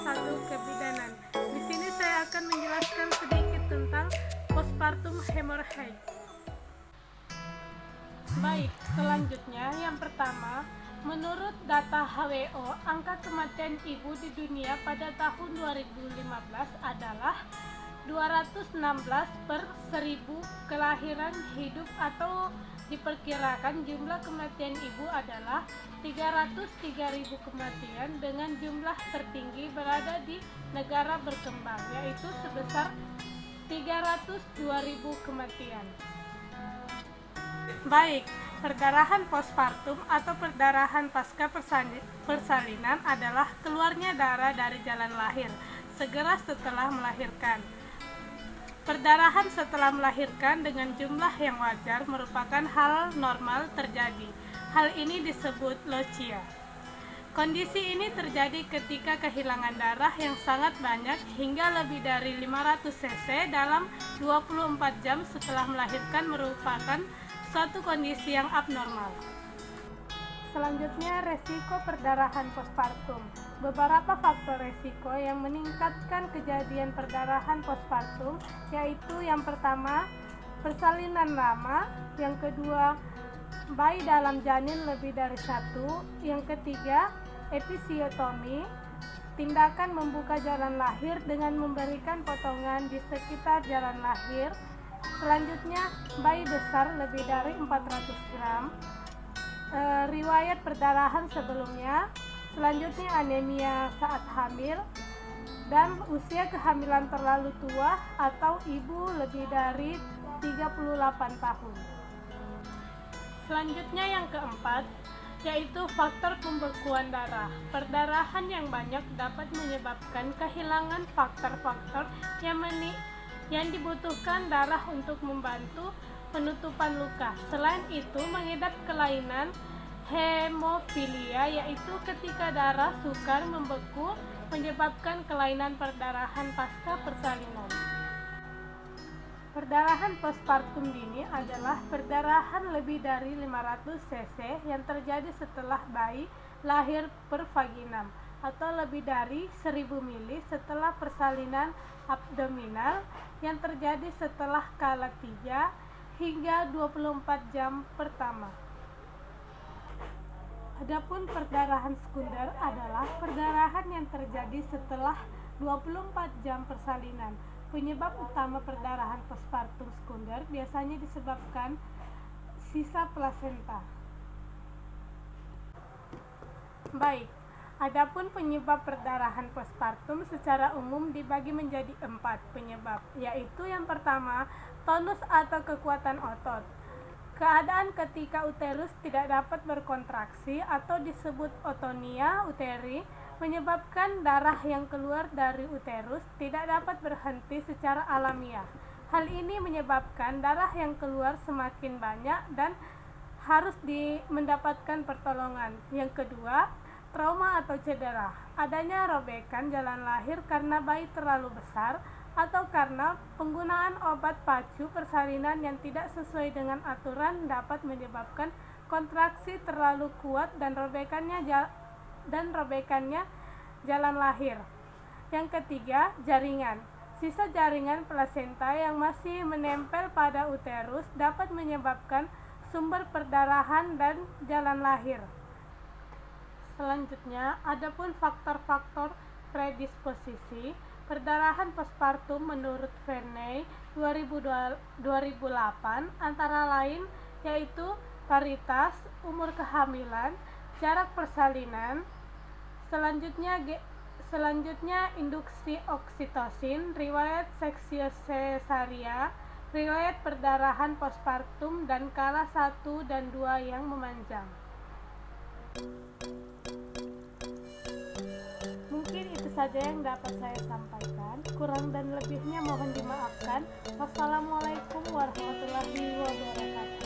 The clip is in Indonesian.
satu kebidanan. Di sini saya akan menjelaskan sedikit tentang postpartum hemorrhage. Baik, selanjutnya yang pertama, menurut data WHO, angka kematian ibu di dunia pada tahun 2015 adalah 216 per 1000 kelahiran hidup, atau diperkirakan jumlah kematian ibu adalah 303.000 kematian, dengan jumlah tertinggi berada di negara berkembang, yaitu sebesar 302.000 kematian. Baik, perdarahan postpartum atau perdarahan pasca persalinan adalah keluarnya darah dari jalan lahir segera setelah melahirkan. Perdarahan setelah melahirkan dengan jumlah yang wajar merupakan hal normal terjadi. Hal ini disebut lochia. Kondisi ini terjadi ketika kehilangan darah yang sangat banyak hingga lebih dari 500 cc dalam 24 jam setelah melahirkan merupakan suatu kondisi yang abnormal. Selanjutnya, resiko perdarahan postpartum. Beberapa faktor resiko yang meningkatkan kejadian perdarahan postpartum yaitu yang pertama, persalinan lama, yang kedua, bayi dalam janin lebih dari satu, yang ketiga, episiotomi, tindakan membuka jalan lahir dengan memberikan potongan di sekitar jalan lahir. Selanjutnya, bayi besar lebih dari 400 gram, riwayat perdarahan sebelumnya. Selanjutnya, anemia saat hamil, dan usia kehamilan terlalu tua atau ibu lebih dari 38 tahun. Selanjutnya yang keempat, yaitu faktor pembekuan darah. Perdarahan yang banyak dapat menyebabkan kehilangan faktor-faktor yang dibutuhkan darah untuk membantu penutupan luka. Selain itu, mengidap kelainan hemofilia, yaitu ketika darah sukar membeku menyebabkan kelainan perdarahan pasca persalinan. Perdarahan postpartum dini adalah perdarahan lebih dari 500 cc yang terjadi setelah bayi lahir per vaginam, atau lebih dari 1000 mili setelah persalinan abdominal yang terjadi setelah kala 3 hingga 24 jam pertama. Adapun perdarahan sekunder adalah perdarahan yang terjadi setelah 24 jam persalinan. Penyebab utama perdarahan postpartum sekunder biasanya disebabkan sisa plasenta. Baik, adapun penyebab perdarahan postpartum secara umum dibagi menjadi 4 penyebab, yaitu yang pertama, tonus atau kekuatan otot. Keadaan ketika uterus tidak dapat berkontraksi atau disebut otonia uteri menyebabkan darah yang keluar dari uterus tidak dapat berhenti secara alamiah. Hal ini menyebabkan darah yang keluar semakin banyak dan harus mendapatkan pertolongan. Yang kedua, trauma atau cedera. Adanya robekan jalan lahir karena bayi terlalu besar atau karena penggunaan obat pacu persalinan yang tidak sesuai dengan aturan dapat menyebabkan kontraksi terlalu kuat dan robekannya jalan lahir. Yang ketiga, jaringan. Sisa jaringan plasenta yang masih menempel pada uterus dapat menyebabkan sumber perdarahan dan jalan lahir. Selanjutnya, adapun faktor-faktor predisposisi perdarahan postpartum menurut Verney 2008 antara lain yaitu paritas, umur kehamilan, jarak persalinan, selanjutnya induksi oksitosin, riwayat seksius sesaria, riwayat perdarahan postpartum, dan kala 1 dan 2 yang memanjang. Mungkin itu saja yang dapat saya sampaikan. Kurang dan lebihnya mohon dimaafkan. Wassalamualaikum warahmatullahi wabarakatuh.